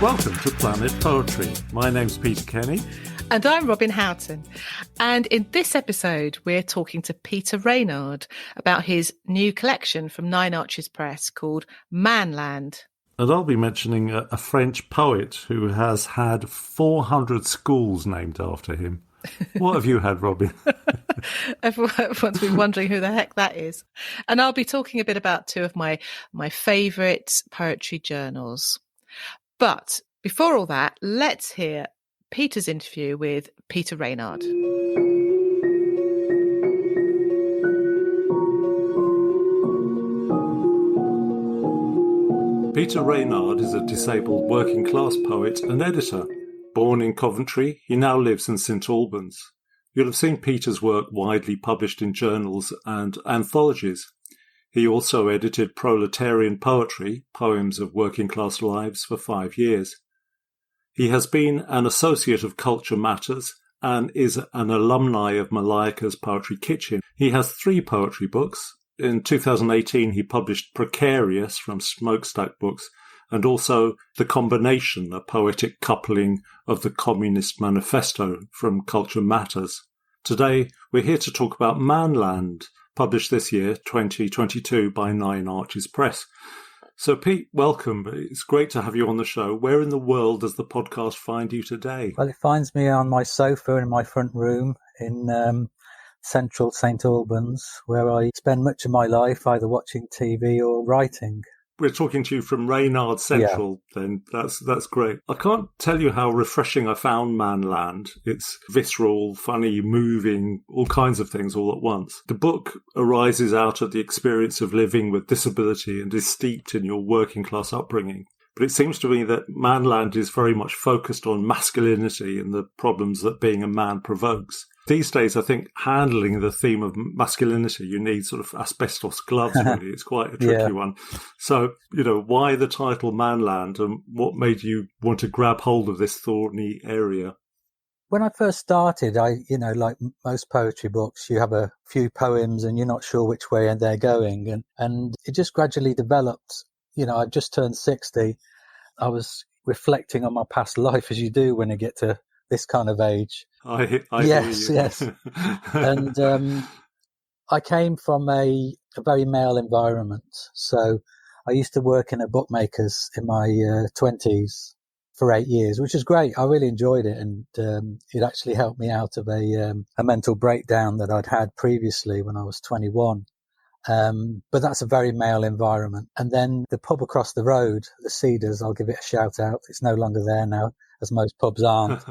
Welcome to Planet Poetry. My name's Peter Kenny. And I'm Robin Houghton. And in this episode, we're talking to Peter Raynard about his new collection from Nine Arches Press called Manland. And I'll be mentioning a French poet who has had 400 schools named after him. What have you had, Robin? Everyone's been wondering who the heck that is. And I'll be talking a bit about two of my favourite poetry journals. But before all that, let's hear Peter's interview with Peter Raynard. Peter Raynard is a disabled working-class poet and editor. Born in Coventry, he now lives in St Albans. You'll have seen Peter's work widely published in journals and anthologies. He also edited Proletarian Poetry, Poems of Working-Class Lives, for 5 years. He has been an associate of Culture Matters and is an alumni of Malaika's Poetry Kitchen. He has 3 poetry books. In 2018, he published Precarious from Smokestack Books and also The Combination, a poetic coupling of the Communist Manifesto from Culture Matters. Today, we're here to talk about Manland, published this year, 2022, by Nine Arches Press. So, Pete, welcome. It's great to have you on the show. Where in the world does the podcast find you today? Well, it finds me on my sofa in my front room in central St Albans, where I spend much of my life either watching TV or writing. We're talking to you from Raynard Central, then. That's great. I can't tell you how refreshing I found Manland. It's visceral, funny, moving, all kinds of things all at once. The book arises out of the experience of living with disability and is steeped in your working class upbringing. But it seems to me that Manland is very much focused on masculinity and the problems that being a man provokes. These days, I think handling the theme of masculinity, you need sort of asbestos gloves, really. It's quite a tricky one. So, why the title Manland, and what made you want to grab hold of this thorny area? When I first started, like most poetry books, you have a few poems and you're not sure which way they're going. And it just gradually developed. I've just turned 60. I was reflecting on my past life, as you do when you get to this kind of age. I yes, hear you. Yes. And I came from a very male environment. So I used to work in a bookmaker's in my 20s for 8 years, which is great. I really enjoyed it. And it actually helped me out of a mental breakdown that I'd had previously when I was 21. But that's a very male environment. And then the pub across the road, the Cedars, I'll give it a shout out. It's no longer there now, as most pubs aren't.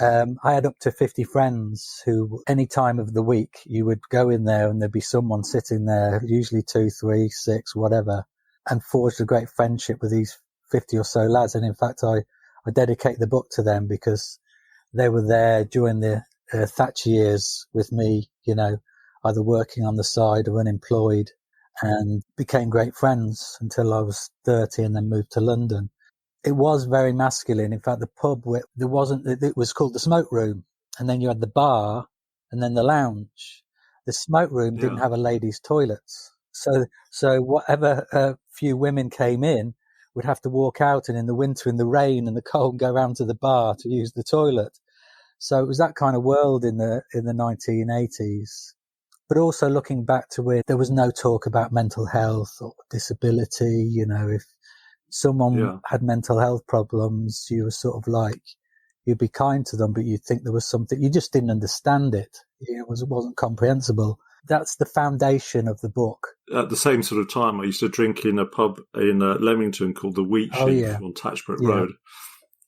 I had up to 50 friends who, any time of the week, you would go in there and there'd be someone sitting there, usually 2, 3, 6, whatever, and forged a great friendship with these 50 or so lads. And in fact, I dedicate the book to them because they were there during the Thatcher years with me, either working on the side or unemployed, and became great friends until I was 30 and then moved to London. It was very masculine. In fact, the pub, it was called the Smoke Room, and then you had the bar and then the lounge. The Smoke Room didn't have a ladies' toilets. So whatever few women came in would have to walk out, and in the winter, in the rain and the cold, go round to the bar to use the toilet. So it was that kind of world in the 1980s. But also looking back to where there was no talk about mental health or disability, if someone had mental health problems, you were sort of like, you'd be kind to them, but you'd think there was something, you just didn't understand it. It wasn't comprehensible. That's the foundation of the book. At the same sort of time, I used to drink in a pub in Leamington called the Wheat Sheaf on Tatchbrook Road.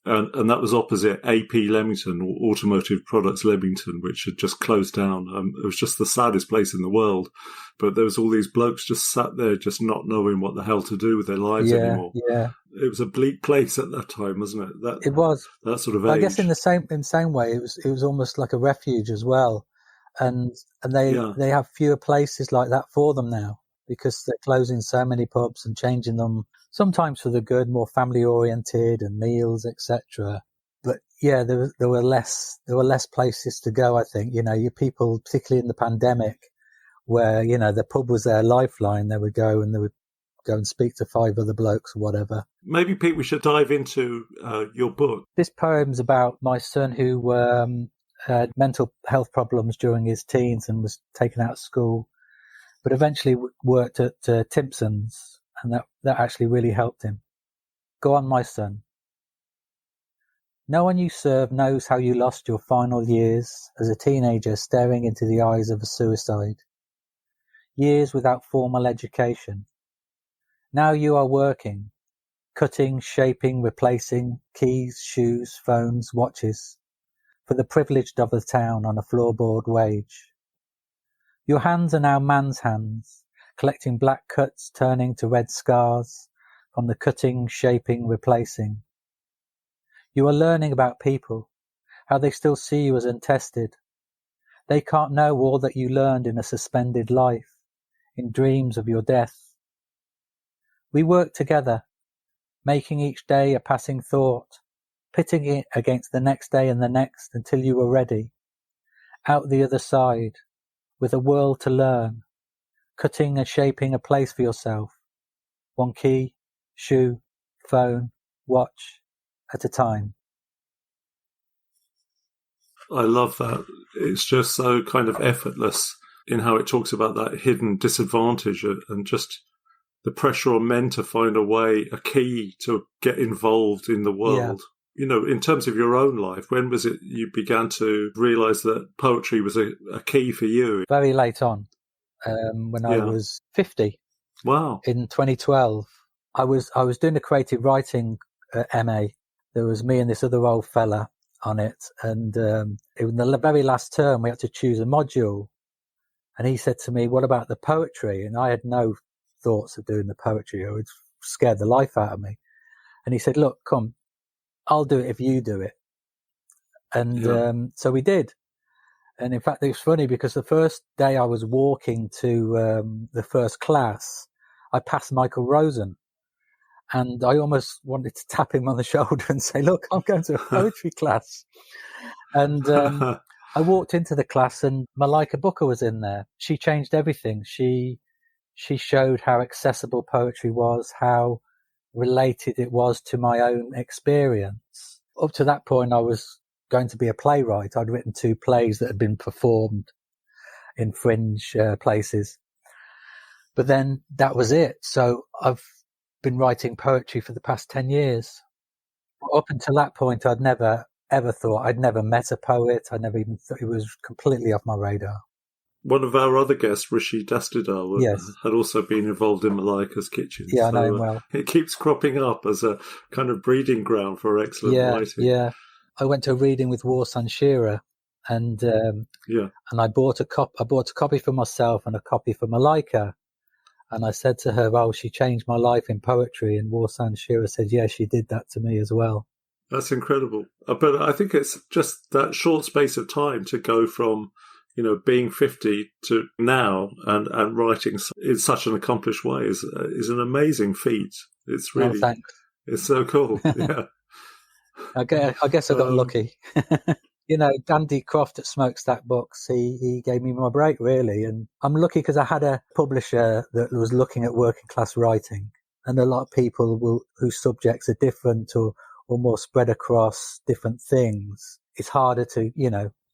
And that was opposite AP Leamington, or Automotive Products Leamington, which had just closed down. It was just the saddest place in the world. But there was all these blokes just sat there, just not knowing what the hell to do with their lives anymore. Yeah. It was a bleak place at that time, wasn't it? It was. That sort of age. I guess in the same way, it was almost like a refuge as well. And they have fewer places like that for them now, because they're closing so many pubs and changing them, sometimes for the good, more family oriented and meals, etc. But yeah, there were less places to go. I think, your people, particularly in the pandemic, where the pub was their lifeline. They would go and they would go and speak to 5 other blokes or whatever. Maybe, Pete, we should dive into your book. This poem's about my son who had mental health problems during his teens and was taken out of school, but eventually worked at Timpson's, and that actually really helped him. Go on, my son. No one you serve knows how you lost your final years as a teenager staring into the eyes of a suicide. Years without formal education. Now you are working, cutting, shaping, replacing keys, shoes, phones, watches, for the privileged of the town on a floorboard wage. Your hands are now man's hands, collecting black cuts turning to red scars from the cutting, shaping, replacing. You are learning about people, how they still see you as untested. They can't know all that you learned in a suspended life, in dreams of your death. We work together, making each day a passing thought, pitting it against the next day and the next until you were ready. Out the other side, with a world to learn, cutting and shaping a place for yourself. One key, shoe, phone, watch, at a time. I love that. It's just so kind of effortless in how it talks about that hidden disadvantage and just the pressure on men to find a key to get involved in the world. Yeah. You know, in terms of your own life, when was it you began to realise that poetry was a key for you? Very late on, when I was 50. Wow. In 2012. I was doing a creative writing MA. There was me and this other old fella on it, and in the very last term we had to choose a module, and he said to me, what about the poetry? And I had no thoughts of doing the poetry. It would scare the life out of me. And he said, look, come, I'll do it if you do it. And so we did. And in fact, it was funny because the first day I was walking to the first class, I passed Michael Rosen. And I almost wanted to tap him on the shoulder and say, look, I'm going to a poetry class. And I walked into the class and Malika Booker was in there. She changed everything. She showed how accessible poetry was, how related it was to my own experience. Up to that point, I was going to be a playwright. I'd written 2 plays that had been performed in fringe places. But then that was it. So I've been writing poetry for the past 10 years. Up until that point, I'd never ever thought, I'd never met a poet. I never even thought, it was completely off my radar. One of our other guests, Rishi Dastidar, yes, had also been involved in Malika's Kitchen. Yeah, so, I know him well. It keeps cropping up as a kind of breeding ground for excellent writing. Yeah, I went to a reading with Warsan Shearer, and I bought a copy for myself and a copy for Malika. And I said to her, "Oh, she changed my life in poetry." And Warsan Shearer said, "Yeah, she did that to me as well." That's incredible. But I think it's just that short space of time to go from, being 50 to now and writing in such an accomplished way is an amazing feat. It's really, thanks. It's so cool. Yeah. I guess I got lucky. Dandy Croft at Smokestack Books, he gave me my break, really. And I'm lucky because I had a publisher that was looking at working class writing. And a lot of people whose subjects are different or more spread across different things, it's harder to,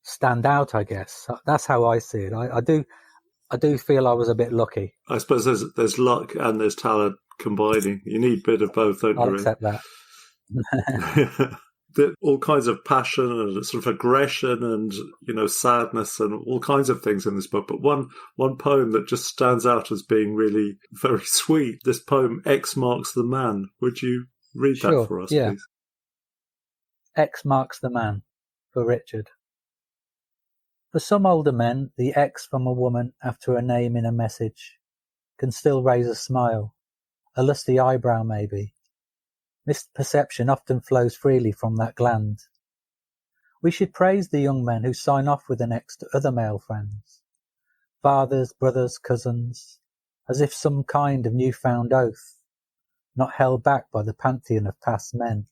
stand out, I guess. That's how I see it. I do feel I was a bit lucky. I suppose there's luck and there's talent combining. You need a bit of both, don't you? I'll accept that. All kinds of passion and sort of aggression and, sadness and all kinds of things in this book. But one poem that just stands out as being really very sweet, this poem, X Marks the Man. Would you read that for us, please? X marks the man, for Richard. For some older men, the X from a woman after a name in a message can still raise a smile, a lusty eyebrow maybe. Misperception often flows freely from that gland. We should praise the young men who sign off with an X to other male friends, fathers, brothers, cousins, as if some kind of newfound oath, not held back by the pantheon of past men.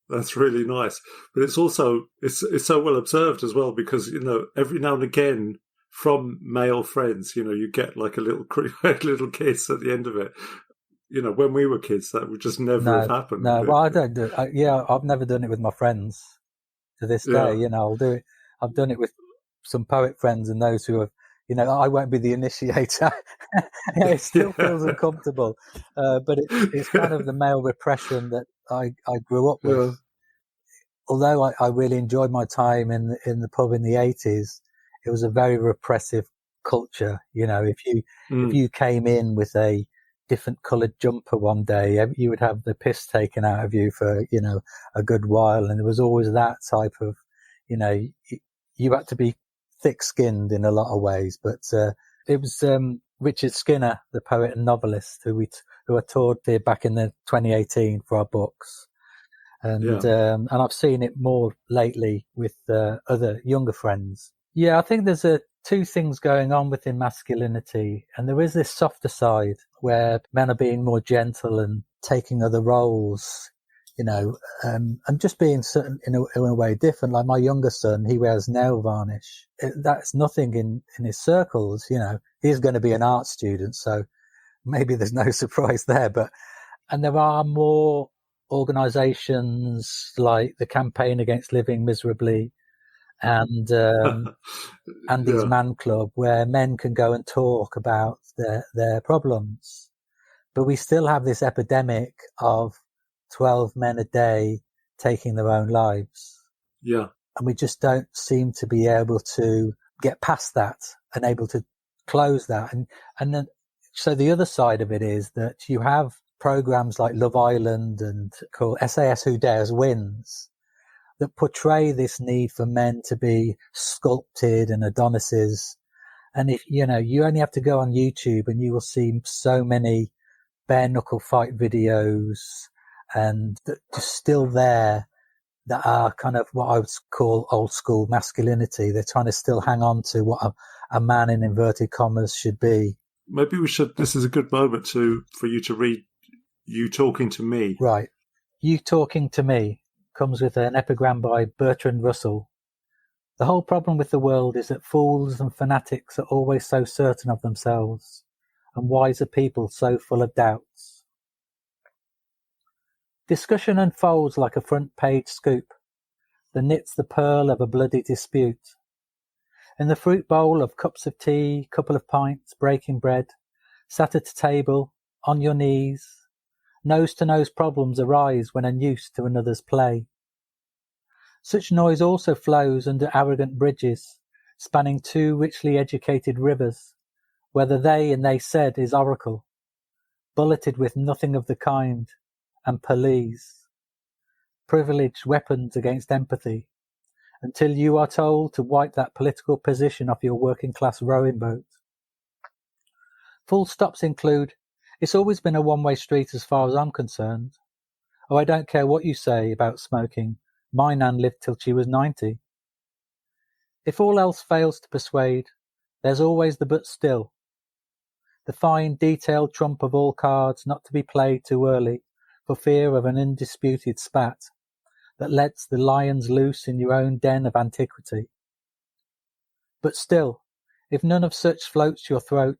That's really nice. But it's also, it's so well observed as well because, every now and again, from male friends. You get like a little little kiss at the end of it. When we were kids, that would just never have happened. No, well, I don't do it. I've never done it with my friends to this day. I'll do it. I've done it with some poet friends and those who have, I won't be the initiator. It still feels uncomfortable. But it's kind of the male repression that I grew up with. Yeah. Although I really enjoyed my time in the pub in the 80s, it was a very repressive culture. If you came in with a different coloured jumper one day, you would have the piss taken out of you for, a good while. And there was always that type of, you had to be thick-skinned in a lot of ways. But it was Richard Skinner, the poet and novelist, who I toured here back in 2018 for our books. And I've seen it more lately with other younger friends. Yeah, I think there's two things going on within masculinity, and there is this softer side where men are being more gentle and taking other roles, and just being certain in a way different. Like my younger son, he wears nail varnish. That's nothing in his circles. He's going to be an art student, so maybe there's no surprise there. And there are more organisations like the Campaign Against Living Miserably and Andy's Man Club, where men can go and talk about their problems. But we still have this epidemic of 12 men a day taking their own lives. Yeah. And we just don't seem to be able to get past that and able to close that. And then, so the other side of it is that you have programs like Love Island and called SAS Who Dares Wins that portray this need for men to be sculpted and Adonises. And if, you only have to go on YouTube and you will see so many bare knuckle fight videos and that just still there that are kind of what I would call old school masculinity. They're trying to still hang on to what a man in inverted commas should be. Maybe this is a good moment for you to read You Talking to Me. Right. You Talking to Me comes with an epigram by Bertrand Russell. The whole problem with the world is that fools and fanatics are always so certain of themselves, and wiser people so full of doubts. Discussion unfolds like a front-page scoop that knits the pearl of a bloody dispute. In the fruit bowl of cups of tea, couple of pints, breaking bread, sat at a table, on your knees, nose-to-nose problems arise when unused to another's play. Such noise also flows under arrogant bridges, spanning two richly educated rivers, where the they and they said is oracle, bulleted with nothing of the kind, and police, privileged weapons against empathy, until you are told to wipe that political position off your working-class rowing boat. Full stops include, it's always been a one-way street as far as I'm concerned. Oh, I don't care what you say about smoking. My nan lived till she was 90. If all else fails to persuade, there's always the but still. The fine, detailed trump of all cards not to be played too early for fear of an undisputed spat that lets the lions loose in your own den of antiquity. But still, if none of such floats your throat,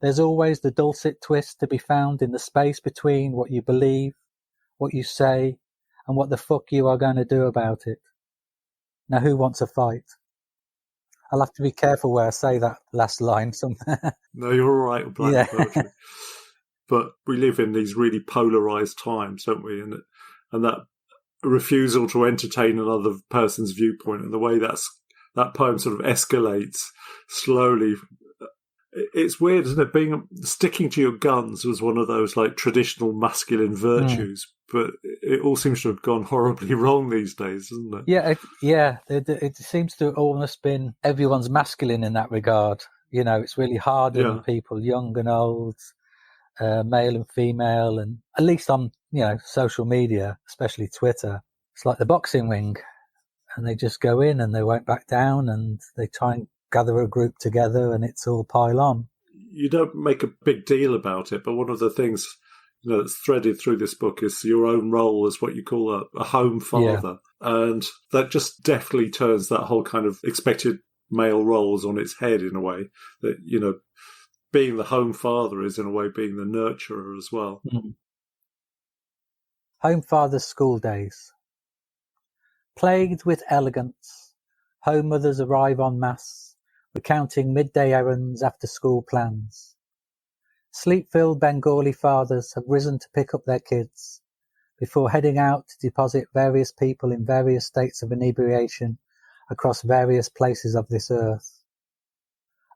there's always the dulcet twist to be found in the space between what you believe, what you say, and what the fuck you are going to do about it. Now, who wants a fight? I'll have to be careful where I say that last line somewhere. No, you're all right with black poetry. But we live in these really polarised times, don't we? And that refusal to entertain another person's viewpoint and the way that poem sort of escalates slowly. It's weird, isn't it? Sticking to your guns was one of those like traditional masculine virtues, but it all seems to have gone horribly wrong these days, doesn't it? It seems to have almost been everyone's masculine in that regard. It's really hardened on people, young and old, male and female, and at least on social media, especially Twitter. It's like the boxing ring, and they just go in and they won't back down, and they try and gather a group together and it's all pile on. You don't make a big deal about it, but one of the things that's threaded through this book is your own role as what you call a home father. And that just definitely turns that whole kind of expected male roles on its head in a way. That, you know, being the home father is in a way being the nurturer as well. Mm. Home father's school days. Plagued with elegance, home mothers arrive en masse, recounting midday errands, after school plans. Sleep-filled Bengali fathers have risen to pick up their kids before heading out to deposit various people in various states of inebriation across various places of this earth.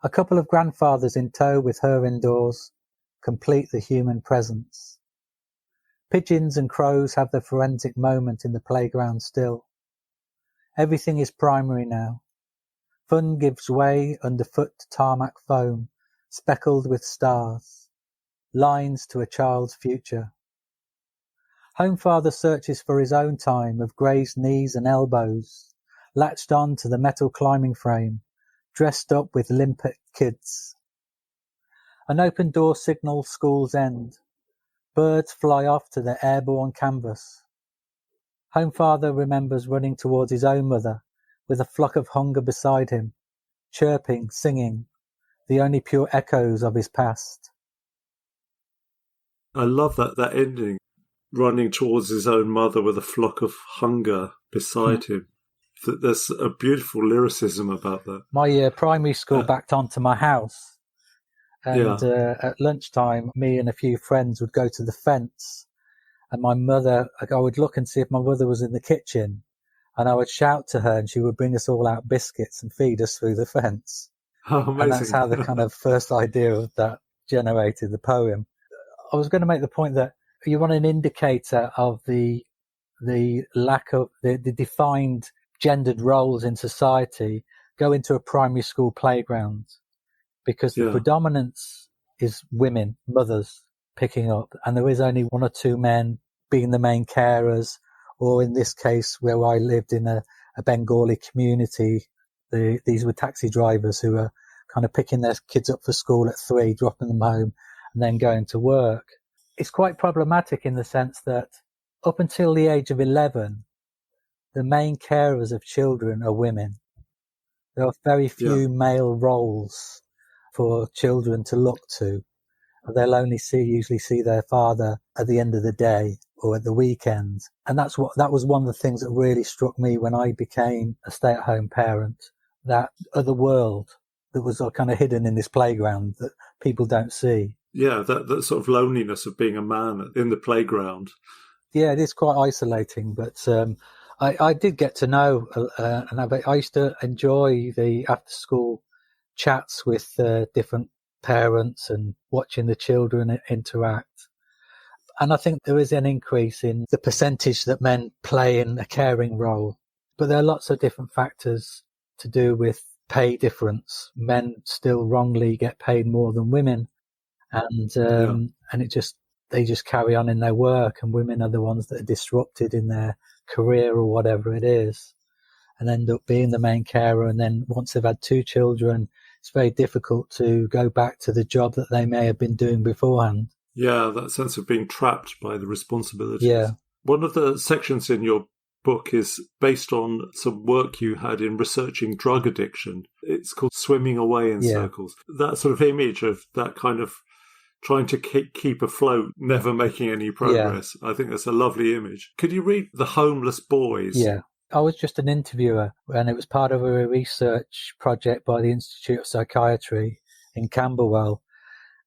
A couple of grandfathers in tow with her indoors complete the human presence. Pigeons and crows have their forensic moment in the playground still. Everything is primary now. Fun gives way underfoot to tarmac foam, speckled with stars. Lines to a child's future. Home father searches for his own time of grazed knees and elbows, latched on to the metal climbing frame, dressed up with limpet kids. An open door signals school's end. Birds fly off to their airborne canvas. Home father remembers running towards his own mother with a flock of hunger beside him, chirping, singing, the only pure echoes of his past. I love that ending, running towards his own mother with a flock of hunger beside him. There's a beautiful lyricism about that. My primary school backed onto my house, and at lunchtime, me and a few friends would go to the fence, and my mother, I would look and see if my mother was in the kitchen, and I would shout to her, and she would bring us all out biscuits and feed us through the fence. Oh, amazing. And that's how the kind of first idea of that generated the poem. I was going to make the point that you want an indicator of the lack of the defined gendered roles in society. Go into a primary school playground, because the predominance is women, mothers picking up, and there is only one or two men being the main carers, or in this case where I lived in a Bengali community, these were taxi drivers who were kind of picking their kids up for school at 3, dropping them home, and then going to work. It's quite problematic in the sense that up until the age of 11, the main carers of children are women. There are very few male roles for children to look to. They'll only usually see their father at the end of the day or at the weekend. And that was one of the things that really struck me when I became a stay-at-home parent, that other world that was kind of hidden in this playground that people don't see. Yeah, that sort of loneliness of being a man in the playground. Yeah, it is quite isolating, but I did get to know, and I used to enjoy the after-school chats with different parents and watching the children interact. And I think there is an increase in the percentage that men play in a caring role. But there are lots of different factors to do with pay difference. Men still wrongly get paid more than women. And they just carry on in their work, and women are the ones that are disrupted in their career or whatever it is, and end up being the main carer. And then once they've had 2 children, it's very difficult to go back to the job that they may have been doing beforehand. Yeah, that sense of being trapped by the responsibilities. Yeah. One of the sections in your book is based on some work you had in researching drug addiction. It's called Swimming Away in Circles. That sort of image of that kind of trying to keep afloat, never making any progress. I think that's a lovely image. Could you read The Homeless Boys? Yeah. I was just an interviewer, and it was part of a research project by the Institute of Psychiatry in Camberwell.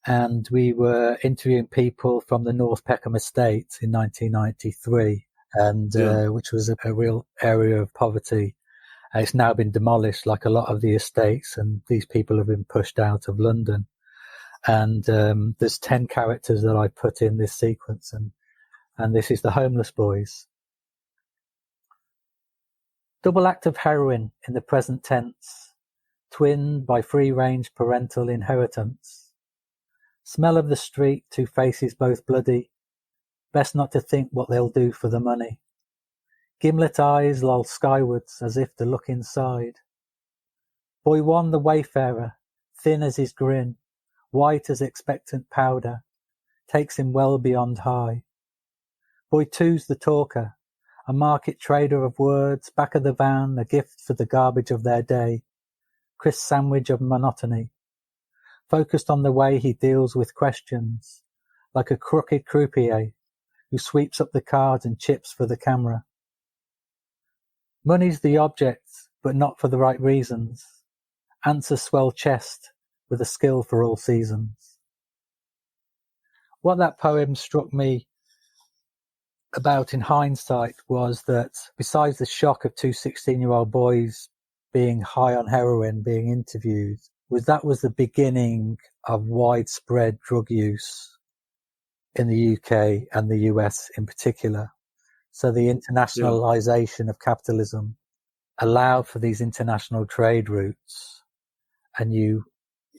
And we were interviewing people from the North Peckham estate in 1993, and which was a real area of poverty. It's now been demolished, like a lot of the estates, and these people have been pushed out of London. And there's 10 characters that I put in this sequence, and this is The Homeless Boys. Double act of heroin in the present tense, twinned by free-range parental inheritance. Smell of the street, 2 faces both bloody, best not to think what they'll do for the money. Gimlet eyes loll skywards as if to look inside. Boy 1 the wayfarer, thin as his grin, white as expectant powder, takes him well beyond high. Boy 2's the talker, a market trader of words, back of the van, a gift for the garbage of their day. crisp sandwich of monotony, focused on the way he deals with questions, like a crooked croupier who sweeps up the cards and chips for the camera. Money's the object, but not for the right reasons. Answer swell chest with a skill for all seasons. What that poem struck me about in hindsight was that besides the shock of two 16-year-old boys being high on heroin, being interviewed, that was the beginning of widespread drug use in the UK and the US in particular. So the internationalization of capitalism allowed for these international trade routes. And you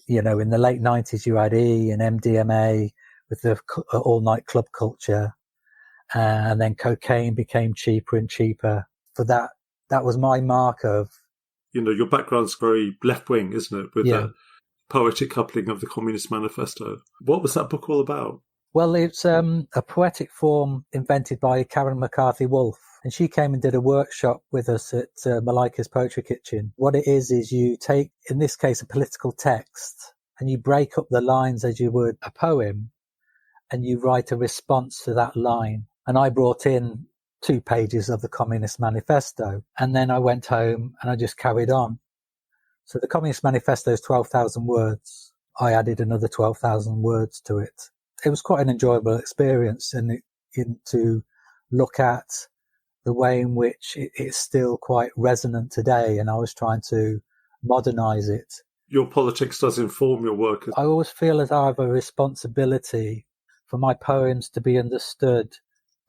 know, in the late 90s, you had E and MDMA with the all-night club culture. And then cocaine became cheaper and cheaper. For that was my mark of... You know, your background's very left-wing, isn't it? With the poetic coupling of the Communist Manifesto. What was that book all about? Well, it's a poetic form invented by Karen McCarthy Wolf. And she came and did a workshop with us at Malika's Poetry Kitchen. What it is you take, in this case, a political text, and you break up the lines as you would a poem, and you write a response to that line. And I brought in 2 pages of the Communist Manifesto, and then I went home and I just carried on. So the Communist Manifesto is 12,000 words. I added another 12,000 words to it. It was quite an enjoyable experience, and to look at the way in which it's still quite resonant today, and I was trying to modernize it. Your politics does inform your work. I always feel as I have a responsibility for my poems to be understood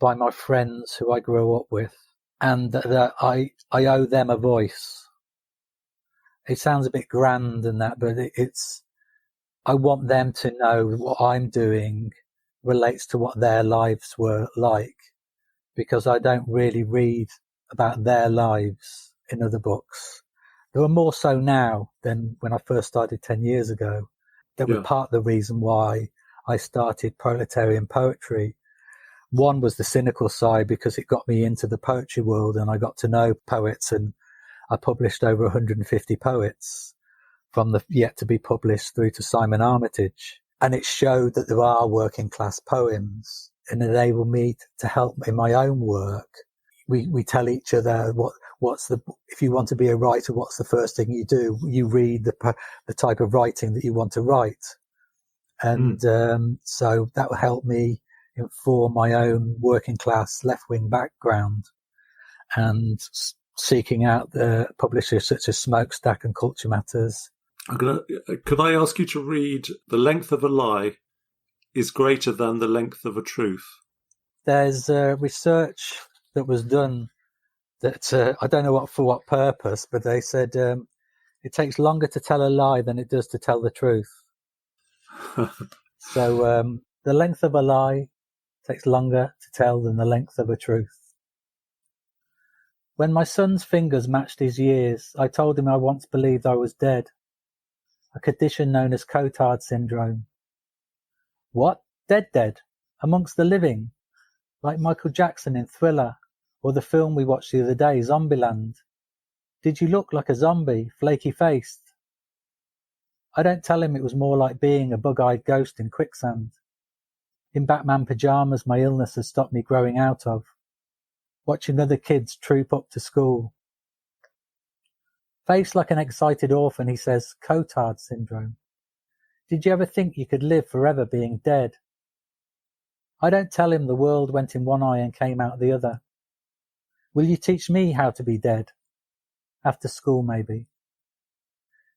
by my friends who I grew up with, and that I owe them a voice. It sounds a bit grand and that, but I want them to know what I'm doing relates to what their lives were like, because I don't really read about their lives in other books. There are more so now than when I first started 10 years ago. That was part of the reason why I started proletarian poetry. One was the cynical side, because it got me into the poetry world and I got to know poets, and I published over 150 poets from the yet to be published through to Simon Armitage. And it showed that there are working class poems, and enabled me to help in my own work. We tell each other if you want to be a writer, what's the first thing you do? You read the type of writing that you want to write. And so that will help me inform my own working class left wing background, and seeking out the publishers such as Smokestack and Culture Matters. Could I ask you to read "The length of a lie is greater than the length of a truth"? There's research that was done that I don't know for what purpose, but they said it takes longer to tell a lie than it does to tell the truth. So the length of a lie takes longer to tell than the length of a truth. When my son's fingers matched his years, I told him I once believed I was dead, a condition known as Cotard syndrome. What? Dead? Amongst the living? Like Michael Jackson in Thriller, or the film we watched the other day, Zombieland. Did you look like a zombie, flaky-faced? I don't tell him it was more like being a bug-eyed ghost in quicksand. In Batman pyjamas my illness has stopped me growing out of. Watching other kids troop up to school. Face like an excited orphan, he says, Cotard syndrome. Did you ever think you could live forever being dead? I don't tell him the world went in one eye and came out the other. Will you teach me how to be dead? After school, maybe.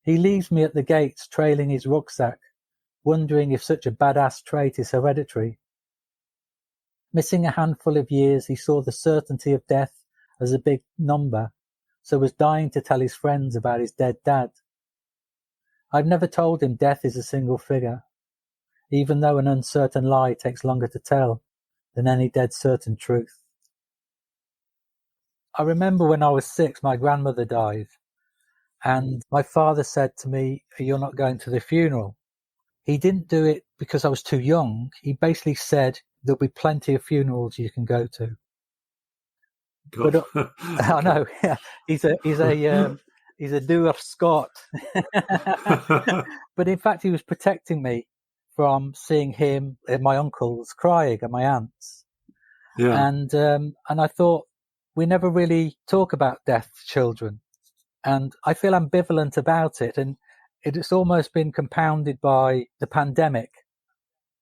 He leaves me at the gates, trailing his rucksack, wondering if such a badass trait is hereditary. Missing a handful of years, he saw the certainty of death as a big number, so was dying to tell his friends about his dead dad. I've never told him death is a single figure, even though an uncertain lie takes longer to tell than any dead certain truth. I remember when I was 6, my grandmother died, and my father said to me, "You're not going to the funeral." He didn't do it because I was too young. He basically said, "There'll be plenty of funerals you can go to." But I know, yeah, he's a He's a doer Scott. But in fact, he was protecting me from seeing him and my uncles crying and my aunts. Yeah. And I thought, we never really talk about deaf children. And I feel ambivalent about it. And it's almost been compounded by the pandemic,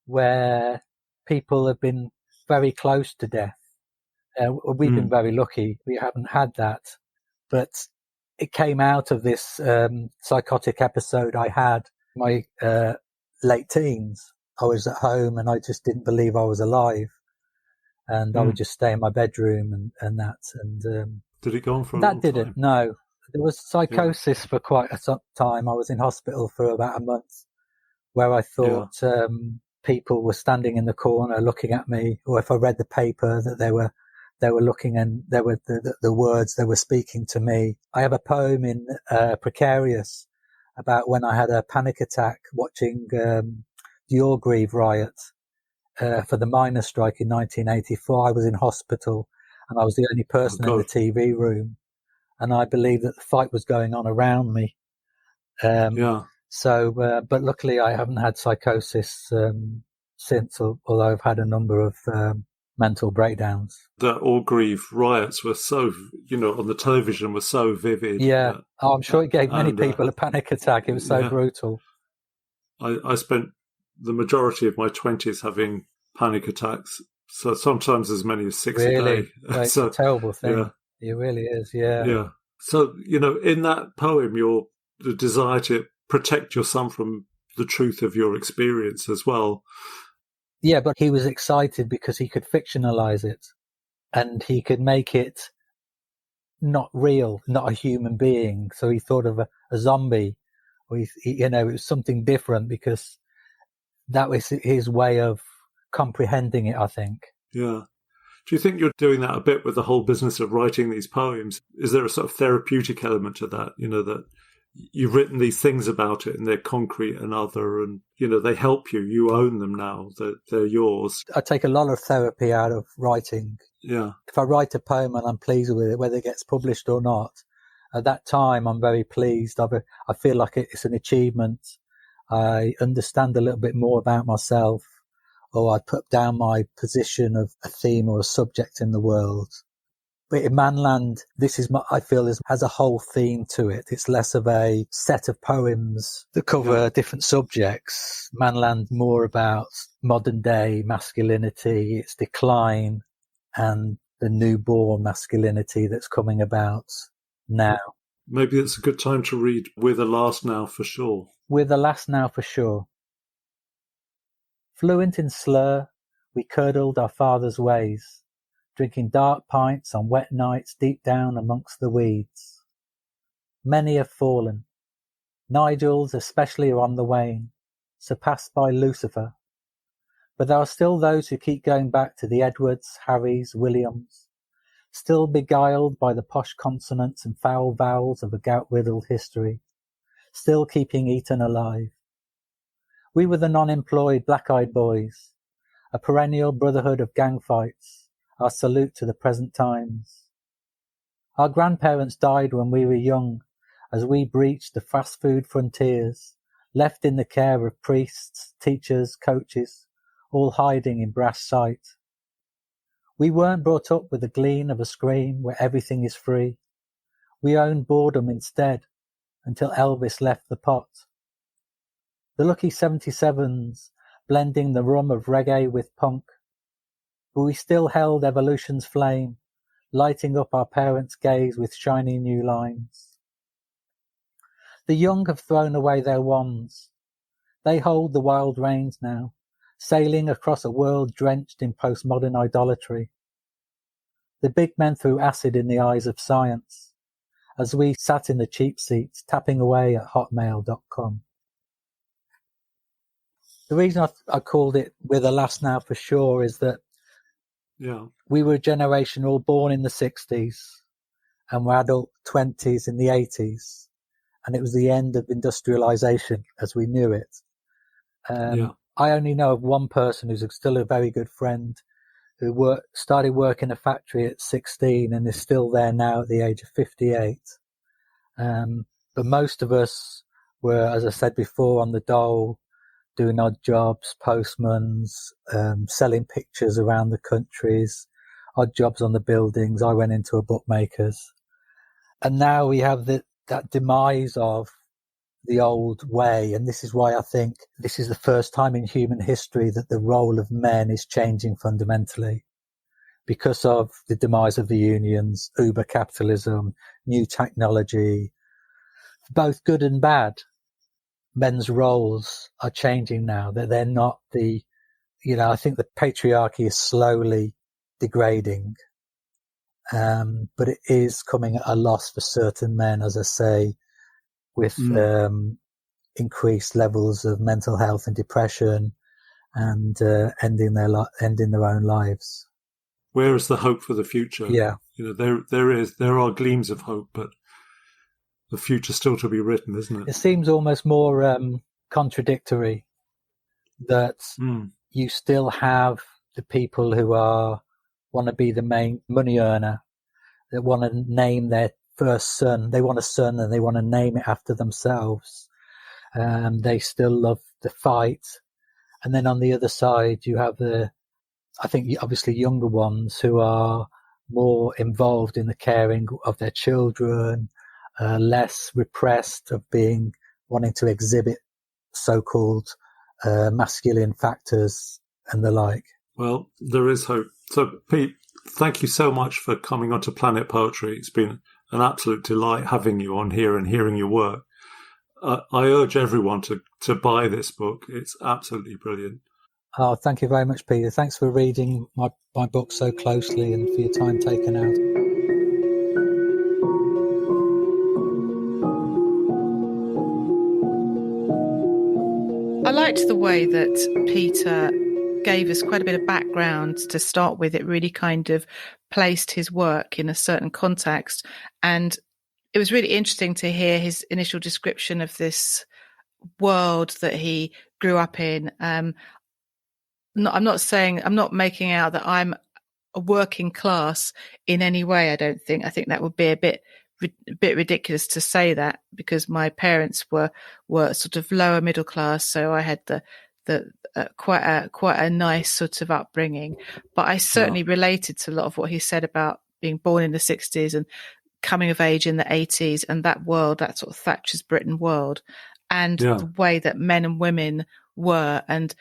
where people have been very close to death. We've been very lucky. We haven't had that. But it came out of this psychotic episode I had in my late teens. I was at home and I just didn't believe I was alive. And I would just stay in my bedroom and that. And did it go on for a that long didn't, time? no. There was psychosis for quite a time. I was in hospital for about a month, where I thought people were standing in the corner looking at me, or if I read the paper, that they were looking, and they were the words they were speaking to me. I have a poem in Precarious about when I had a panic attack watching the Orgreave riot for the miners' strike in 1984. I was in hospital and I was the only person in the TV room, and I believed that the fight was going on around me. So, but luckily I haven't had psychosis since, although I've had a number of mental breakdowns. The Orgreave riots were so, on the television were so vivid. Yeah, I'm sure it gave many people a panic attack. It was so brutal. I spent the majority of my 20s having panic attacks, so sometimes as many as 6 a day. It's a terrible thing. Yeah. It really is, Yeah. So, in that poem, the desire to protect your son from the truth of your experience as well. Yeah, but he was excited because he could fictionalize it and he could make it not real, not a human being. So he thought of a zombie, or it was something different, because that was his way of comprehending it, I think. Yeah. Do you think you're doing that a bit with the whole business of writing these poems? Is there a sort of therapeutic element to that, that you've written these things about it and they're concrete and other, and, they help you. You own them now, they're yours. I take a lot of therapy out of writing. Yeah. If I write a poem and I'm pleased with it, whether it gets published or not, at that time I'm very pleased. I feel like it's an achievement. I understand a little bit more about myself, or I put down my position of a theme or a subject in the world. But in Manland, I feel has a whole theme to it. It's less of a set of poems that cover different subjects. Manland more about modern day masculinity, its decline, and the newborn masculinity that's coming about now. Maybe it's a good time to read We're the Last Now for Sure. We're the last now for sure. Fluent in slur, we curdled our father's ways, drinking dark pints on wet nights deep down amongst the weeds. Many have fallen. Nigels especially are on the wane, surpassed by Lucifer. But there are still those who keep going back to the Edwards, Harrys, Williams, still beguiled by the posh consonants and foul vowels of a gout-riddled history, still keeping Eton alive. We were the non-employed black-eyed boys, a perennial brotherhood of gang fights, our salute to the present times. Our grandparents died when we were young, as we breached the fast food frontiers, left in the care of priests, teachers, coaches, all hiding in brass sight. We weren't brought up with the gleam of a scream where everything is free. We owned boredom instead, until Elvis left the pot. The lucky 77s, blending the rum of reggae with punk. But we still held evolution's flame, lighting up our parents' gaze with shiny new lines. The young have thrown away their wands. They hold the wild reins now, sailing across a world drenched in postmodern idolatry. The big men threw acid in the eyes of science, as we sat in the cheap seats tapping away at hotmail.com. The reason I called it We're the Last Now for Sure is that we were a generation all born in the 60s and were adult 20s in the 80s. And it was the end of industrialization as we knew it. I only know of one person who's still a very good friend who started work in a factory at 16 and is still there now at the age of 58. But most of us were, as I said before, on the dole, doing odd jobs, postmans, selling pictures around the countries, odd jobs on the buildings. I went into a bookmaker's. And now we have that demise of the old way. And this is why I think this is the first time in human history that the role of men is changing fundamentally because of the demise of the unions, uber capitalism, new technology, both good and bad. Men's roles are changing now, that they're not I think the patriarchy is slowly degrading. But it is coming at a loss for certain men, as I say, with increased levels of mental health and depression, and ending their own lives. Where is the hope for the future? Yeah, there are gleams of hope, but the future's still to be written, isn't it? It seems almost more contradictory that you still have the people who want to be the main money earner, that want to name their first son. They want a son and they want to name it after themselves. They still love the fight. And then on the other side, you have I think obviously younger ones who are more involved in the caring of their children, less repressed of wanting to exhibit so-called masculine factors and the like. Well, there is hope. So, Pete, thank you so much for coming onto Planet Poetry. It's been an absolute delight having you on here and hearing your work. I urge everyone to buy this book. It's absolutely brilliant. Oh, thank you very much, Peter. Thanks for reading my book so closely and for your time taken out. I liked the way that Peter gave us quite a bit of background to start with. It really kind of placed his work in a certain context. And it was really interesting to hear his initial description of this world that he grew up in. I'm not making out that I'm a working class in any way. I don't think. I think that would be a bit ridiculous to say that, because my parents were sort of lower middle class, so I had the quite a nice sort of upbringing. But I certainly related to a lot of what he said about being born in the 60s and coming of age in the 80s, and that world, that sort of Thatcher's Britain world, and the way that men and women were. And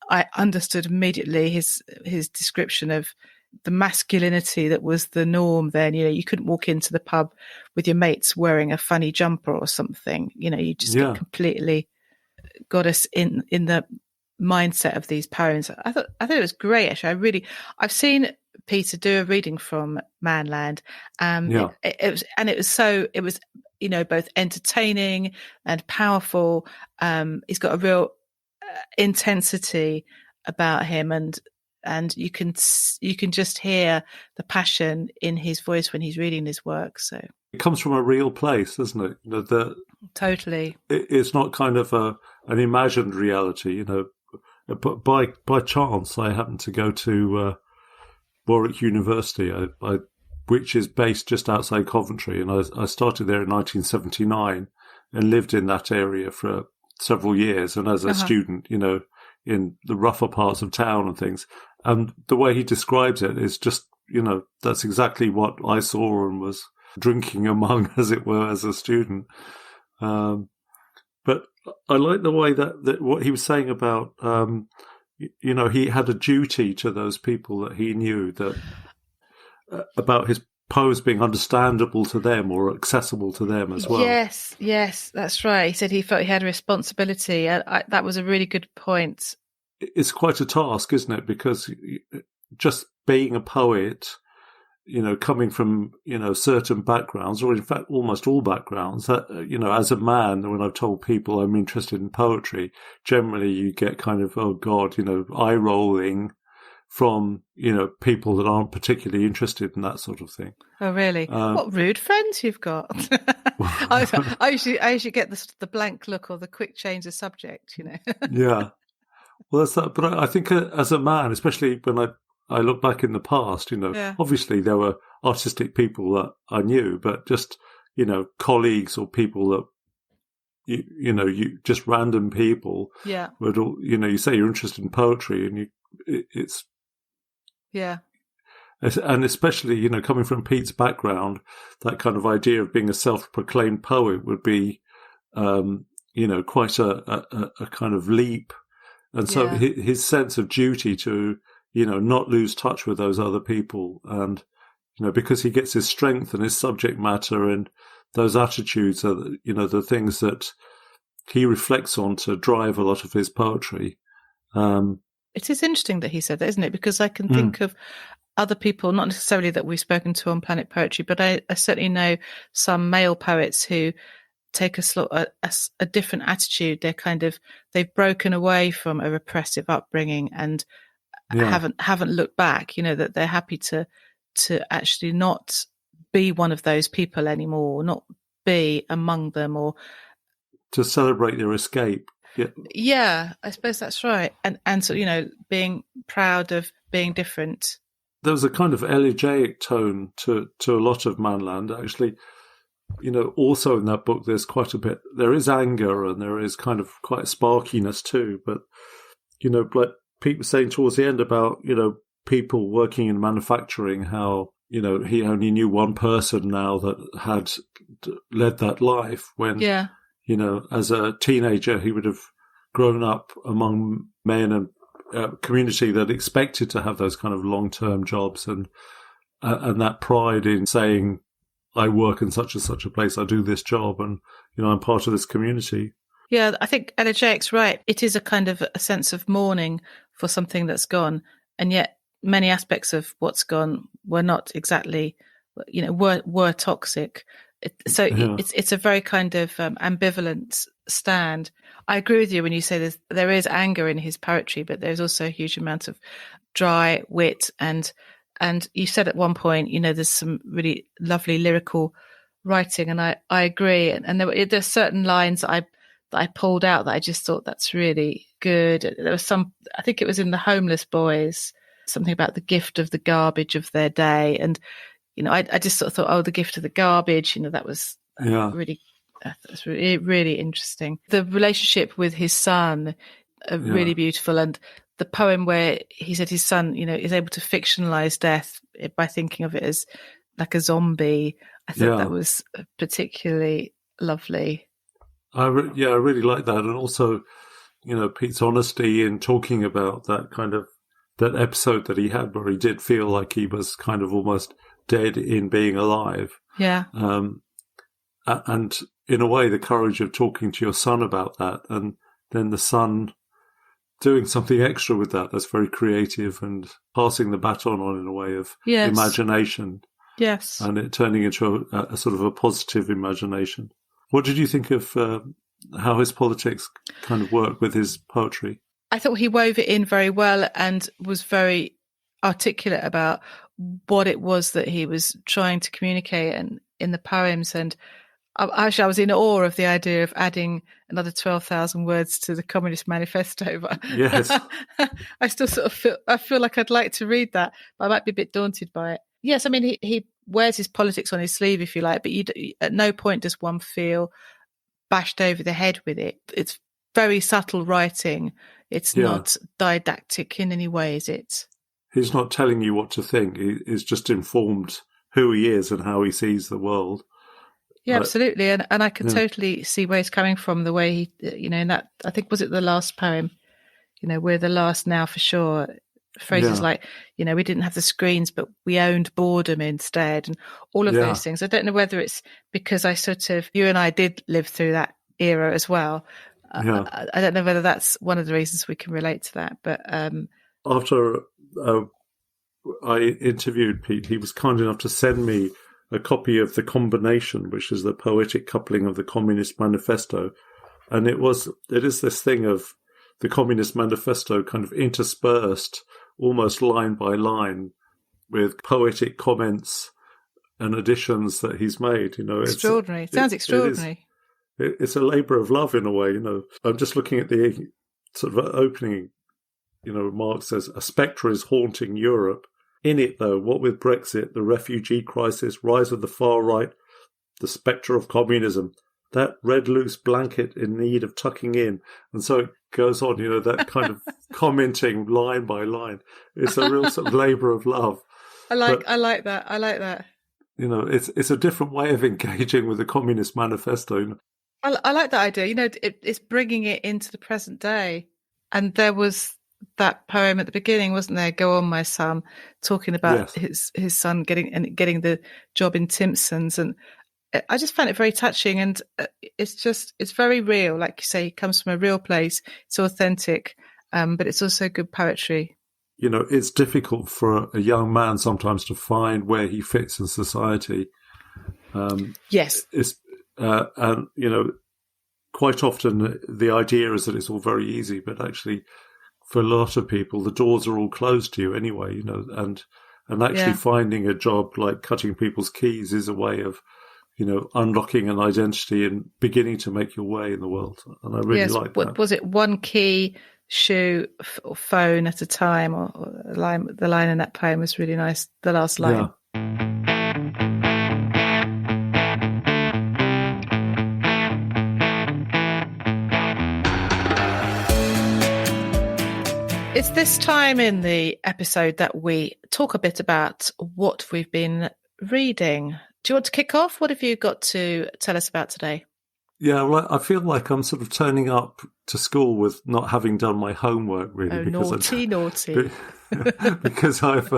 I understood immediately his description of the masculinity that was the norm then. You couldn't walk into the pub with your mates wearing a funny jumper or something. You just completely got us in the mindset of these poems. I thought it was great, actually. I've seen Peter do a reading from Manland. It was both entertaining and powerful. He's got a real intensity about him, and you can just hear the passion in his voice when he's reading his work. So it comes from a real place, doesn't it? Totally. It's not kind of an imagined reality. But by chance, I happened to go to Warwick University, which is based just outside Coventry, and I started there in 1979 and lived in that area for several years. And as a student, in the rougher parts of town and things. And the way he describes it is just, that's exactly what I saw and was drinking among, as it were, as a student. But I like the way that what he was saying about, he had a duty to those people that he knew, that about his poems being understandable to them or accessible to them as well. Yes, that's right. He said he felt he had a responsibility. That was a really good point. It's quite a task, isn't it? Because just being a poet, coming from, certain backgrounds, or in fact almost all backgrounds, that, as a man, when I've told people I'm interested in poetry, generally you get kind of, oh God, eye rolling from, people that aren't particularly interested in that sort of thing. Oh, really? What rude friends you've got. I usually get the blank look or the quick change of subject, Yeah. Well, that's that. But I think as a man, especially when I look back in the past, obviously there were artistic people that I knew, but just, colleagues or people that, you just random people Yeah. would, you say you're interested in poetry, and it's. Yeah. And especially, coming from Pete's background, that kind of idea of being a self-proclaimed poet would be, quite a kind of leap. And so his sense of duty to, not lose touch with those other people. And, because he gets his strength and his subject matter and those attitudes are, the things that he reflects on to drive a lot of his poetry. It is interesting that he said that, isn't it? Because I can think of other people, not necessarily that we've spoken to on Planet Poetry, but I certainly know some male poets who take a different attitude. They've broken away from a repressive upbringing and haven't looked back. That they're happy to actually not be one of those people anymore, not be among them, or to celebrate their escape. Yeah, I suppose that's right. And so, being proud of being different. There was a kind of elegiac tone to a lot of Manland, actually. Also in that book, there's quite a bit, there is anger and there is kind of quite a sparkiness too. But, like Pete was saying towards the end about, people working in manufacturing, how, he only knew one person now that had led that life when, as a teenager, he would have grown up among men and a community that expected to have those kind of long-term jobs and that pride in saying, I work in such and such a place, I do this job, and, I'm part of this community. Yeah, I think elegiac's right. It is a kind of a sense of mourning for something that's gone, and yet many aspects of what's gone were not exactly, were toxic. It's a very kind of ambivalent stand. I agree with you when you say there is anger in his poetry, but there's also a huge amount of dry wit. And you said at one point, there's some really lovely lyrical writing, and I agree. And there's certain lines that I pulled out that I just thought that's really good. There was I think it was in The Homeless Boys, something about the gift of the garbage of their day. And, I just sort of thought, oh, the gift of the garbage, that was really, that's really, really interesting. The relationship with his son, really beautiful. And the poem where he said his son, is able to fictionalize death by thinking of it as like a zombie. I thought that was particularly lovely. I really like that. And also, Pete's honesty in talking about that episode that he had where he did feel like he was kind of almost dead in being alive. Yeah. And in a way, the courage of talking to your son about that, and then the son doing something extra with that's very creative and passing the baton on in a way of imagination. Yes. And it turning into a sort of a positive imagination. What did you think of how his politics kind of worked with his poetry? I thought he wove it in very well and was very articulate about what it was that he was trying to communicate and in the poems. And I was in awe of the idea of adding another 12,000 words to the Communist Manifesto. But yes. I still sort of feel like I'd like to read that, but I might be a bit daunted by it. Yes, I mean, he wears his politics on his sleeve, if you like, but at no point does one feel bashed over the head with it. It's very subtle writing. It's not didactic in any way, is it? He's not telling you what to think. He's just informed who he is and how he sees the world. Yeah, absolutely. And I can totally see where he's coming from, the way he, in that, I think, was it the last poem? We're the last now for sure. Phrases like, we didn't have the screens, but we owned boredom instead, and all of those things. I don't know whether it's because you and I did live through that era as well. I don't know whether that's one of the reasons we can relate to that. But after I interviewed Pete, he was kind enough to send me a copy of The Combination, which is the poetic coupling of the Communist Manifesto. And it is this thing of the Communist Manifesto kind of interspersed almost line by line with poetic comments and additions that he's made. Extraordinary. It sounds extraordinary. It's a labour of love in a way. I'm just looking at the sort of opening, remark says, a spectre is haunting Europe. In it, though, what with Brexit, the refugee crisis, rise of the far right, the spectre of communism, that red loose blanket in need of tucking in. And so it goes on, that kind of commenting line by line. It's a real sort of labour of love. I like that. It's a different way of engaging with the Communist Manifesto. I like that idea. It's bringing it into the present day. And there was that poem at the beginning, wasn't there? Go on, my son, talking about his son getting the job in Timpson's, and I just found it very touching. And it's very real, like you say. It comes from a real place. It's authentic, but it's also good poetry. It's difficult for a young man sometimes to find where he fits in society. Yes, and quite often the idea is that it's all very easy, but actually, for a lot of people, the doors are all closed to you anyway, and actually finding a job like cutting people's keys is a way of, unlocking an identity and beginning to make your way in the world. And I really like that. Was it one key, shoe, or phone at a time, or the line in that poem was really nice, the last line. Yeah. It's this time in the episode that we talk a bit about what we've been reading. Do you want to kick off? What have you got to tell us about today? Yeah, well, I feel like I'm sort of turning up to school with not having done my homework, really. Oh, naughty. Because I've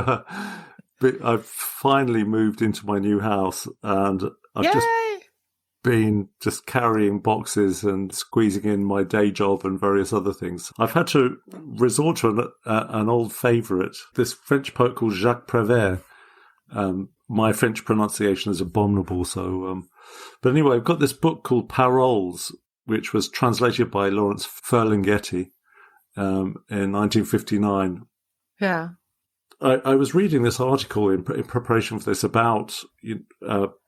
finally moved into my new house, and I've just been carrying boxes and squeezing in my day job and various other things. I've had to resort to an old favourite, this French poet called Jacques Prévert. My French pronunciation is abominable, so... But anyway, I've got this book called Paroles, which was translated by Lawrence Ferlinghetti in 1959. Yeah. I was reading this article in preparation for this about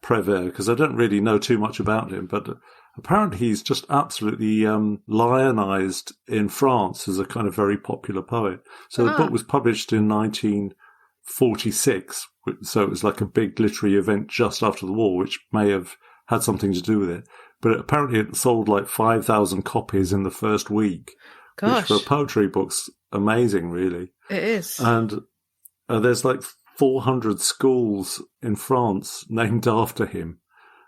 Prévert, because I don't really know too much about him, but apparently he's just absolutely lionized in France as a kind of very popular poet. So the book was published in 1946, so it was like a big literary event just after the war, which may have had something to do with it. But apparently it sold like 5,000 copies in the first week. Gosh. Which for a poetry book's amazing, really. It is. And there's like 400 schools in France named after him.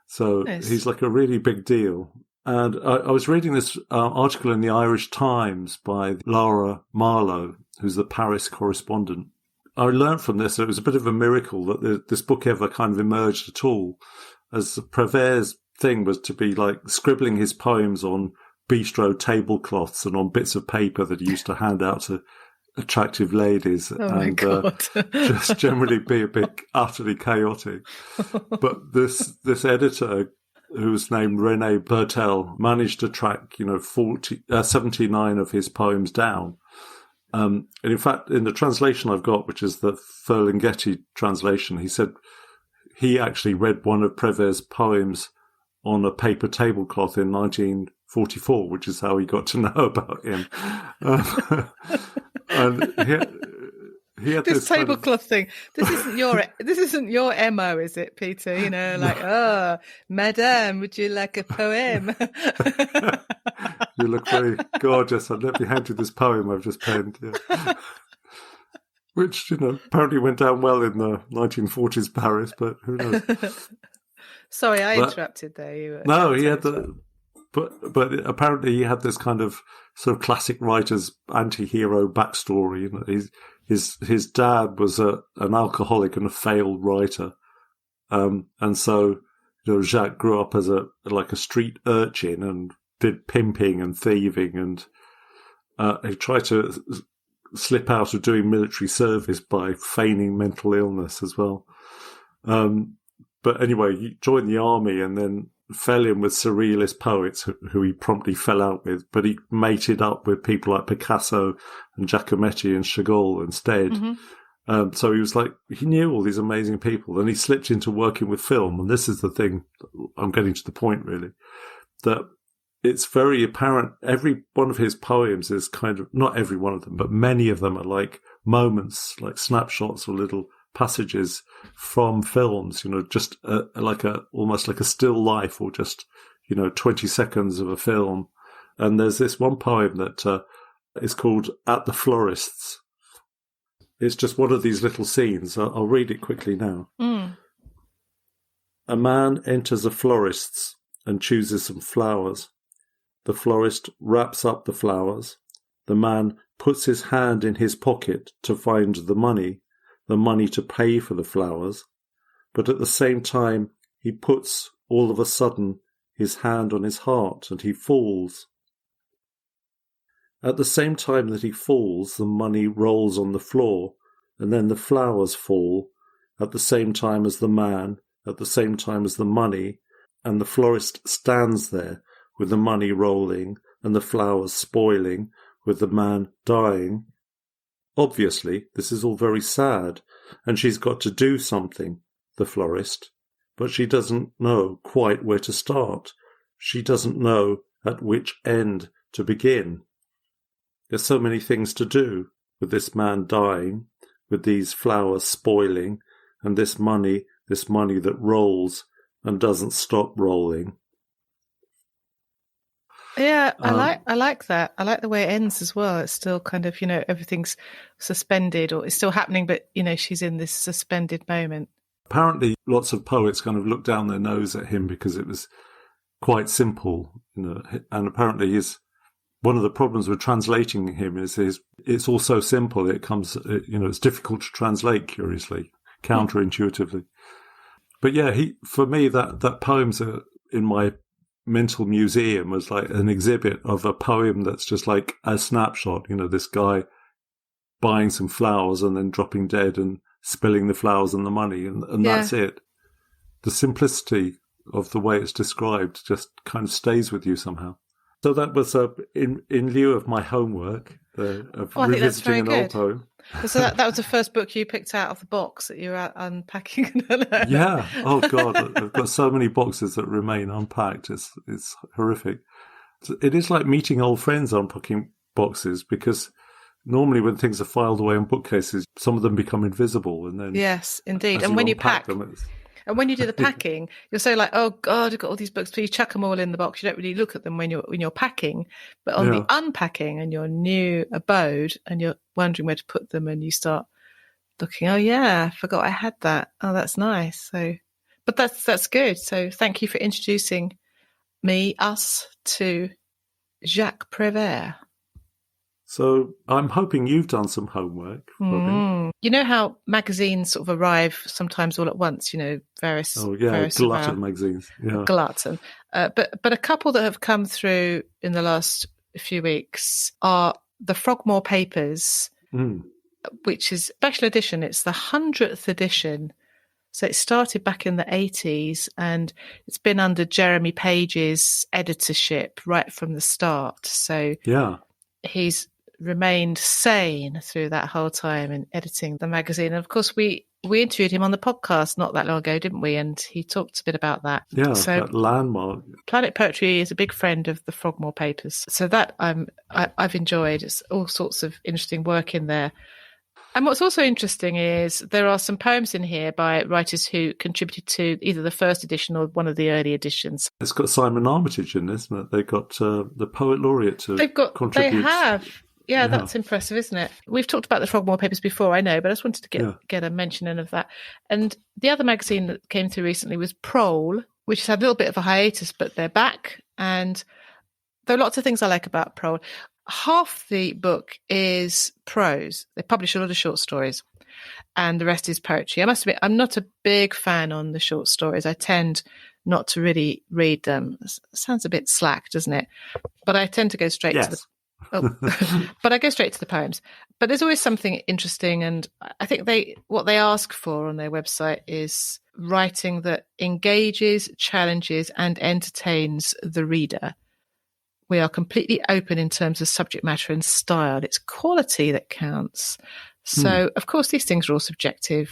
So He's like a really big deal. And I was reading this article in the Irish Times by Laura Marlowe, who's the Paris correspondent. I learned from this that it was a bit of a miracle that this book ever kind of emerged at all, as Prévert's thing was to be like scribbling his poems on bistro tablecloths and on bits of paper that he used to hand out to attractive ladies, and just generally be a bit utterly chaotic. But this editor, who was named René Bertel, managed to track 79 of his poems down. And in fact, in the translation I've got, which is the Ferlinghetti translation, he said he actually read one of Prévert's poems on a paper tablecloth in 1944, which is how he got to know about him. And he had this tablecloth thing. This isn't your MO, is it, Peter? Madame, would you like a poem? You look very gorgeous, and let me hand you this poem I've just penned. Yeah. Which, apparently went down well in the 1940s Paris, but who knows? Sorry, I interrupted there. He had but apparently he had this kind of sort of classic writer's anti-hero backstory. His dad was an alcoholic and a failed writer, and so Jacques grew up as a street urchin and did pimping and thieving, and he tried to slip out of doing military service by feigning mental illness as well. But anyway, he joined the army and then fell in with surrealist poets who he promptly fell out with, but he mated up with people like Picasso and Giacometti and Chagall instead. Mm-hmm. So he was he knew all these amazing people, and he slipped into working with film. And this is the thing, I'm getting to the point really, that it's very apparent every one of his poems is kind of, not every one of them, but many of them are like moments, like snapshots or little passages from films, just almost like a still life, or just, 20 seconds of a film. And there's this one poem that is called At the Florist's. It's just one of these little scenes. I'll read it quickly now. Mm. A man enters a florist's and chooses some flowers. The florist wraps up the flowers. The man puts his hand in his pocket to find the money to pay for the flowers. But at the same time, he puts, all of a sudden, his hand on his heart, and he falls. At the same time that he falls, the money rolls on the floor, and then the flowers fall, at the same time as the man, at the same time as the money, and the florist stands there with the money rolling and the flowers spoiling, with the man dying. Obviously, this is all very sad, and she's got to do something, the florist, but she doesn't know quite where to start. She doesn't know at which end to begin. There's so many things to do, with this man dying, with these flowers spoiling, and this money that rolls and doesn't stop rolling. Yeah, I like that. I like the way it ends as well. It's still kind of, everything's suspended, or it's still happening, but, she's in this suspended moment. Apparently, lots of poets kind of looked down their nose at him because it was quite simple, and apparently one of the problems with translating him is it's all so simple. It comes, it's difficult to translate, curiously, counterintuitively. But yeah, for me, that poem's in my mental museum was like an exhibit of a poem that's just like a snapshot. This guy buying some flowers and then dropping dead and spilling the flowers and the money, and that's it. The simplicity of the way it's described just kind of stays with you somehow. So that was in lieu of my homework of revisiting an old poem. So that was the first book you picked out of the box that you were unpacking? Yeah. Oh, God. I've got so many boxes that remain unpacked. It's horrific. It is like meeting old friends unpacking boxes, because normally when things are filed away on bookcases, some of them become invisible. And then yes, indeed. And when you pack them, and when you do the packing, you're so like, oh God, I've got all these books, but you chuck them all in the box. You don't really look at them when you're packing, but on the unpacking and your new abode, and you're wondering where to put them, and you start looking, oh yeah, I forgot I had that. Oh, that's nice. So, but that's good. So thank you for introducing us to Jacques Prévert. So I'm hoping you've done some homework, Robin. You know how magazines sort of arrive sometimes all at once, various glutton magazines. Yeah. Glutton. But a couple that have come through in the last few weeks are the Frogmore Papers, which is special edition. It's the 100th edition. So it started back in the 80s, and it's been under Jeremy Page's editorship right from the start. So he's remained sane through that whole time in editing the magazine. And of course, we interviewed him on the podcast not that long ago, didn't we? And he talked a bit about that. Yeah, so that landmark. Planet Poetry is a big friend of the Frogmore Papers. So that I've enjoyed. It's all sorts of interesting work in there. And what's also interesting is there are some poems in here by writers who contributed to either the first edition or one of the early editions. It's got Simon Armitage in, isn't it? They've got the Poet Laureate to contribute. They have. Yeah, that's impressive, isn't it? We've talked about the Frogmore Papers before, I know, but I just wanted to get a mention in of that. And the other magazine that came through recently was Prole, which has had a little bit of a hiatus, but they're back. And there are lots of things I like about Prole. Half the book is prose. They publish a lot of short stories, and the rest is poetry. I must admit, I'm not a big fan on the short stories. I tend not to really read them. It sounds a bit slack, doesn't it? But I tend to go straight to the but I go straight to the poems. But there's always something interesting, and I think what they ask for on their website is writing that engages, challenges, and entertains the reader. We are completely open in terms of subject matter and style. It's quality that counts. So, of course, these things are all subjective.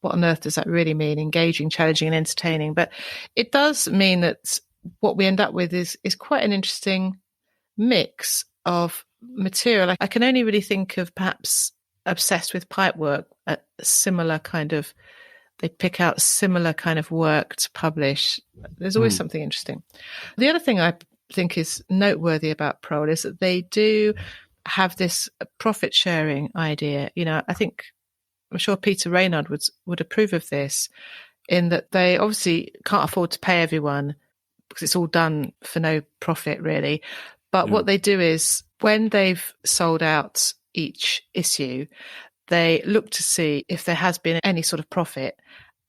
What on earth does that really mean? Engaging, challenging, and entertaining. But it does mean that what we end up with is quite an interesting mix of material. I can only really think of perhaps Obsessed with Pipework similar kind of, they pick out similar kind of work to publish. There's always something interesting. The other thing I think is noteworthy about Prol is that they do have this profit sharing idea. You know, I'm sure Peter Raynard would approve of this, in that they obviously can't afford to pay everyone because it's all done for no profit really. But what they do is, when they've sold out each issue, they look to see if there has been any sort of profit,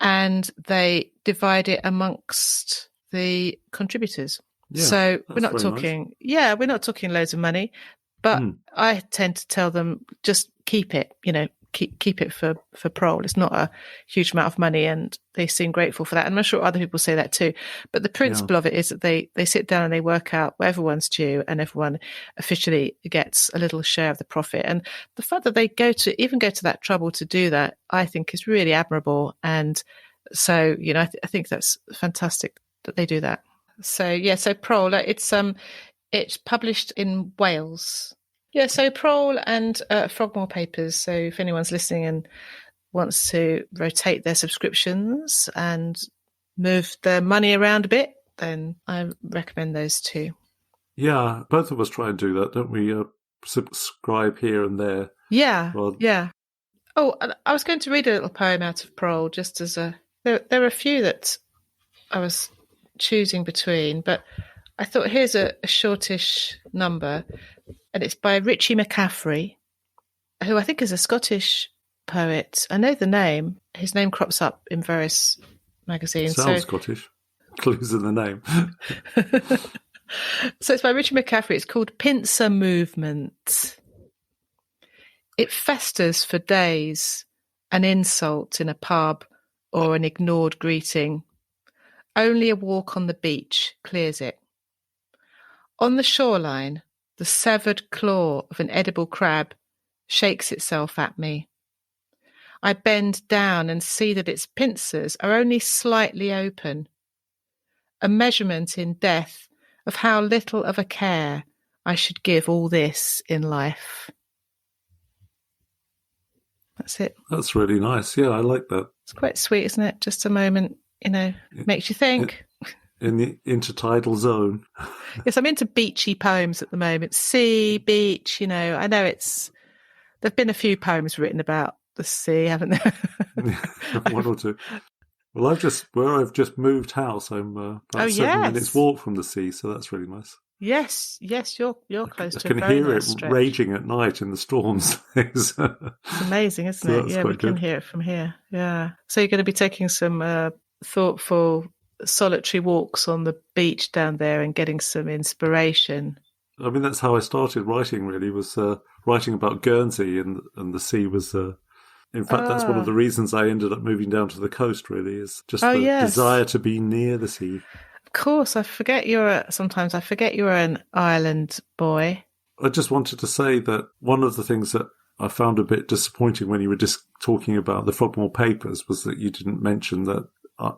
and they divide it amongst the contributors. Yeah, so we're not talking, we're not talking loads of money, but I tend to tell them, just keep it, you know, keep it for Prol. It's not a huge amount of money, and they seem grateful for that. And I'm sure other people say that too. But the principle of it is that they sit down and they work out what everyone's due, and everyone officially gets a little share of the profit. And the fact that they go to that trouble to do that, I think is really admirable. And so, you know, I think that's fantastic that they do that. So so Prol, it's published in Wales. Yeah, so Prol and Frogmore Papers. So if anyone's listening and wants to rotate their subscriptions and move their money around a bit, then I recommend those two. Yeah, both of us try and do that, don't we? Subscribe here and there. Yeah, yeah. Oh, I was going to read a little poem out of Prol, just as there are a few that I was choosing between, but I thought here's a shortish number. And it's by Richie McCaffrey, who I think is a Scottish poet. I know the name. His name crops up in various magazines. Sounds Scottish. Clues in the name. So it's by Richie McCaffrey. It's called Pincer Movement. It festers for days, an insult in a pub or an ignored greeting. Only a walk on the beach clears it. On the shoreline, the severed claw of an edible crab shakes itself at me. I bend down and see that its pincers are only slightly open, a measurement in death of how little of a care I should give all this in life. That's it. That's really nice. Yeah, I like that. It's quite sweet, isn't it? Just a moment, you know, makes you think. In the intertidal zone. Yes, I'm into beachy poems at the moment. Sea, beach, you know. I know there've been a few poems written about the sea, haven't there? One or two. Well, I've just moved house. I'm about 7 minutes walk from the sea, so that's really nice. Yes, you're close to a very nice stretch. I can hear it raging at night in the storms. It's amazing, isn't it? Yeah, we can hear it from here. Yeah. So you're going to be taking some thoughtful, solitary walks on the beach down there and getting some inspiration. I mean, that's how I started writing, really, was writing about Guernsey, and the sea was... in fact, that's one of the reasons I ended up moving down to the coast, really, is just the desire to be near the sea. Of course, sometimes I forget you're an Ireland boy. I just wanted to say that one of the things that I found a bit disappointing when you were just talking about the Frogmore Papers was that you didn't mention that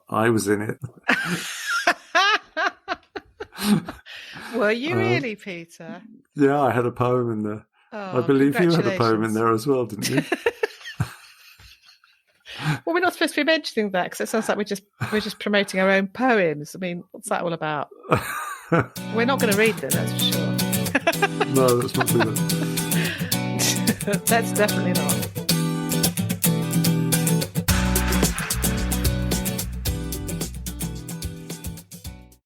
I was in it. Were you really, Peter? Yeah, I had a poem in there. I believe you had a poem in there as well, didn't you? Well, we're not supposed to be mentioning that because it sounds like we're just promoting our own poems. I mean, what's that all about? We're not going to read them, that's for sure. No, let's not do that. That's definitely not.